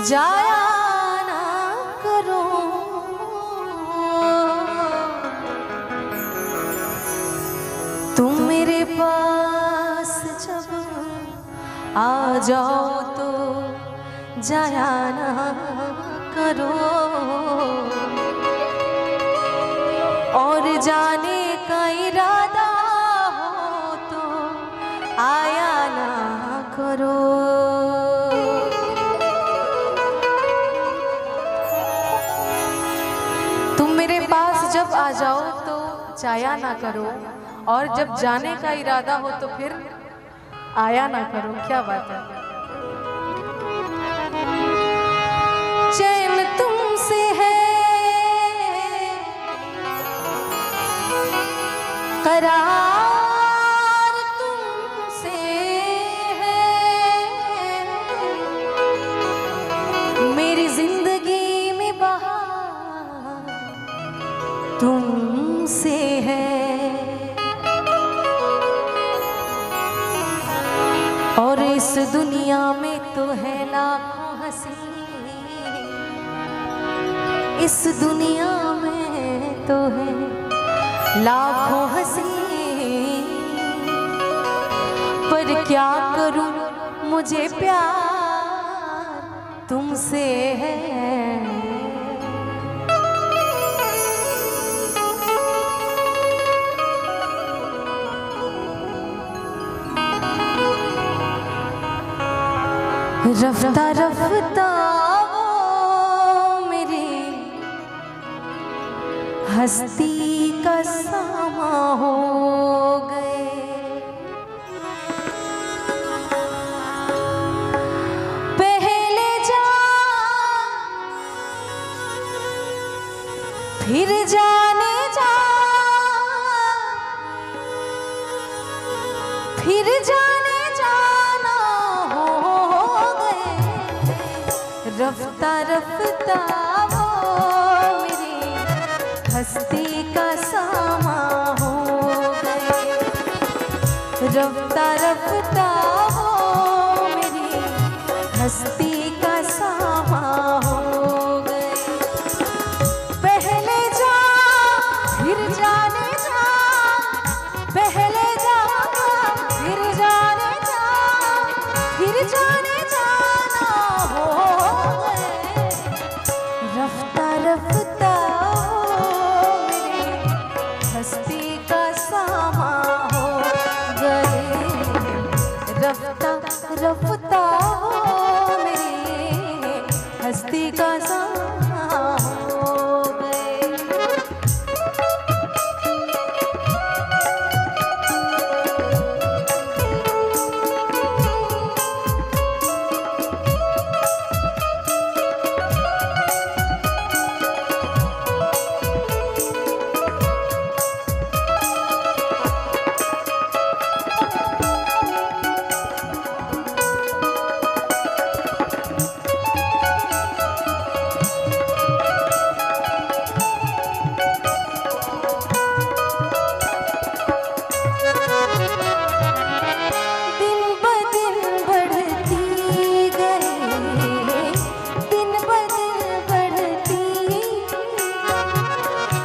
जाया ना करो। तुम मेरे पास जब आ जाओ तो जाया ना करो, और जाने का इरादा हो तो आया ना करो। तुम मेरे पास जब आ जाओ तो जाया ना करो, और जब जाने का इरादा हो तो फिर आया ना करो। क्या बात है। चैन तुमसे है, करार तुमसे है, मेरी जिंदगी में बहार तुमसे है, और इस दुनिया में तो है लाखों हंसी, इस दुनिया में तो है लाखों हंसी, पर क्या करूं मुझे प्यार तुमसे है। रफ्ता रफ्ता वो मेरी हस्ती का सामा हो गए, पहले जा फिर जाने जा, फिर जाने जाना हो गए। रफ्ता रफ्ता वो मेरी हस्ती का सामा हो गए, रफ्ता रफ्ता वो मेरी हस्ती का सामा हो गए, पहले जा फिर जाने जा, पहले जा फिर जाने जा, फिर जाने जाना हो गए। रफ्ता रफ्ता हस्ती का सामा हो गए, रफ्ता रफ्ता मेरी हस्ती का सामा हो गए।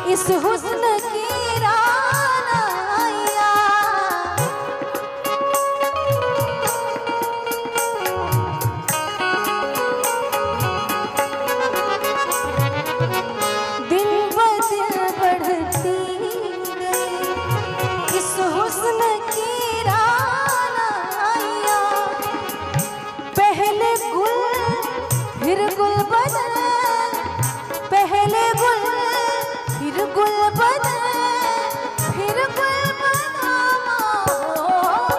इस हुस्न की रानाया, दिन ब दिन बढ़ती गई, इस हुस्न की रानाया, पहले गुल फिर गुल बदल, पहले गुल फिर गुल बदल, फिर गुल बदल हो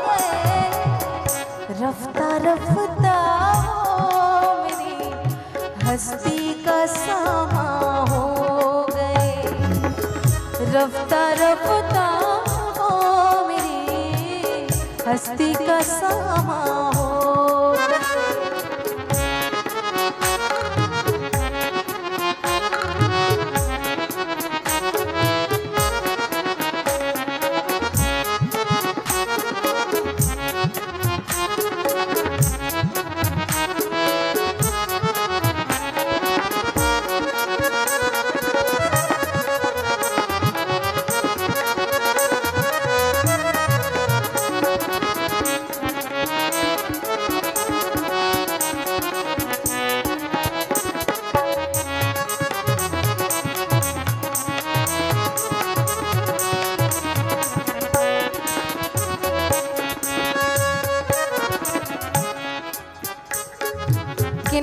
गए। रफ्ता रफ्ता वो मेरी हस्ती का सामा हो गए, रफ्ता रफ्ता वो मेरी हस्ती का सामा हो गए।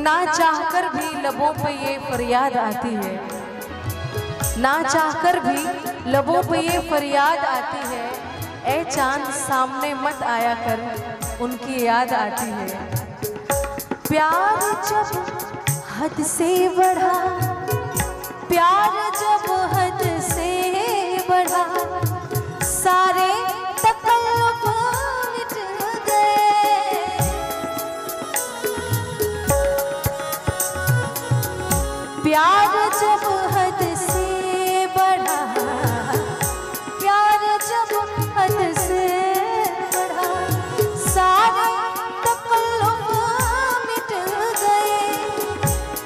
ना चाहकर भी लबों पे ये फरियाद आती है, ना चाहकर भी लबों पे ये फरियाद आती है, ए चांद सामने मत आया कर उनकी याद आती है। प्यार जब हद से बढ़ा, प्यार जब हद से बढ़ा, सारे तकल्लुफ मिट गए। प्यार जब हद से बढ़ा, प्यार जब हद से बढ़ा, सारे तकल्लुफ मिट गए।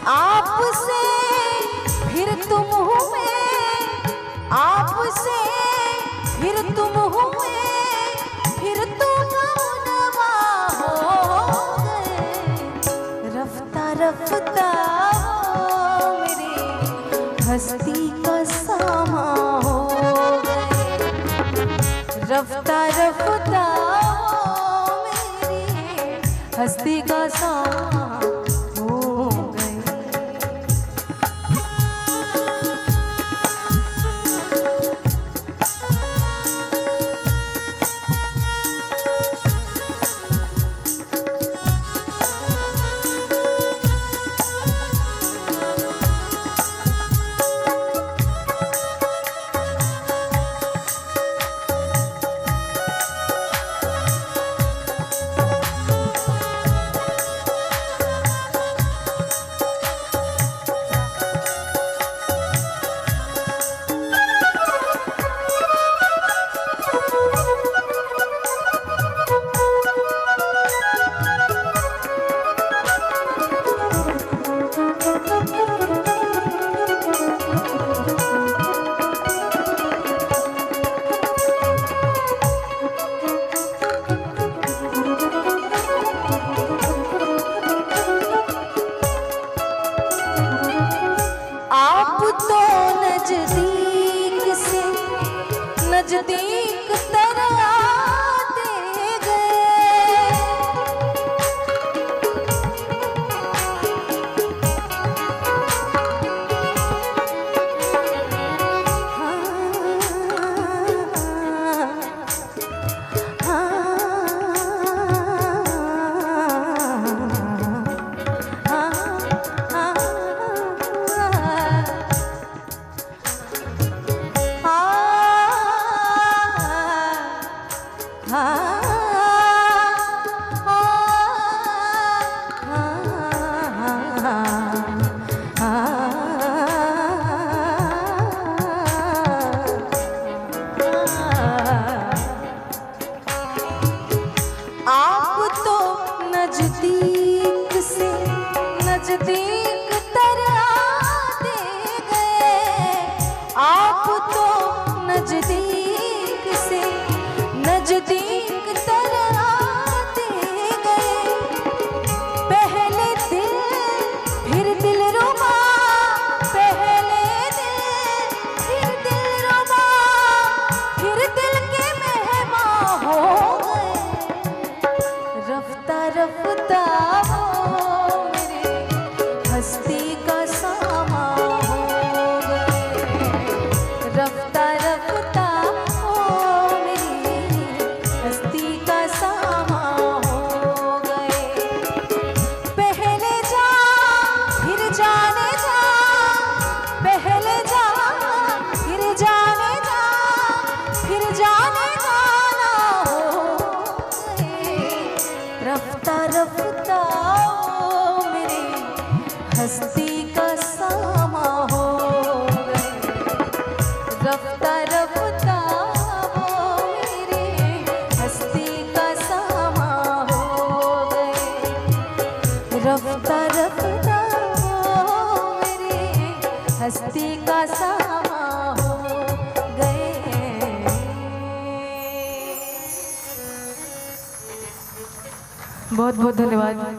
आपसे फिर तुम हुए, आपसे फिर तुम हुए, फिर तुम नवा हो गए। रफ्ता रफ्ता मेरी हस्ती का सामा हो गए। रफ्ता रफ्ता मेरी हस्ती का सामा हो गए। नजदीक तर आते गए। आप तो नजदीक से नजदीक तर आते गए। आप तो नजदीक से नजदीक तर आते गए। पहले दिल फिर दिल रुबा, पहले दिल फिर दिल रुबा, फिर दिल के मेहमान हो गए। रफ्ता रफ्ता वो मेरे हस्ती का सामा हो गए। रफ्ता रफ्ता वो मेरी हस्ती का सामा हो गए। पहले जा फिर जाने जा, पहले जा फिर जाने जा, फिर जाने जाना हो गए। रफ्ता रफ्ता मेरी हस्ती का सामा हो गए। रफ्ता रफ्ता मेरी हस्ती का सामा हो गए। रफ्ता रफ्ता मेरी हस्ती का सामा हो गए। बहुत बहुत धन्यवाद।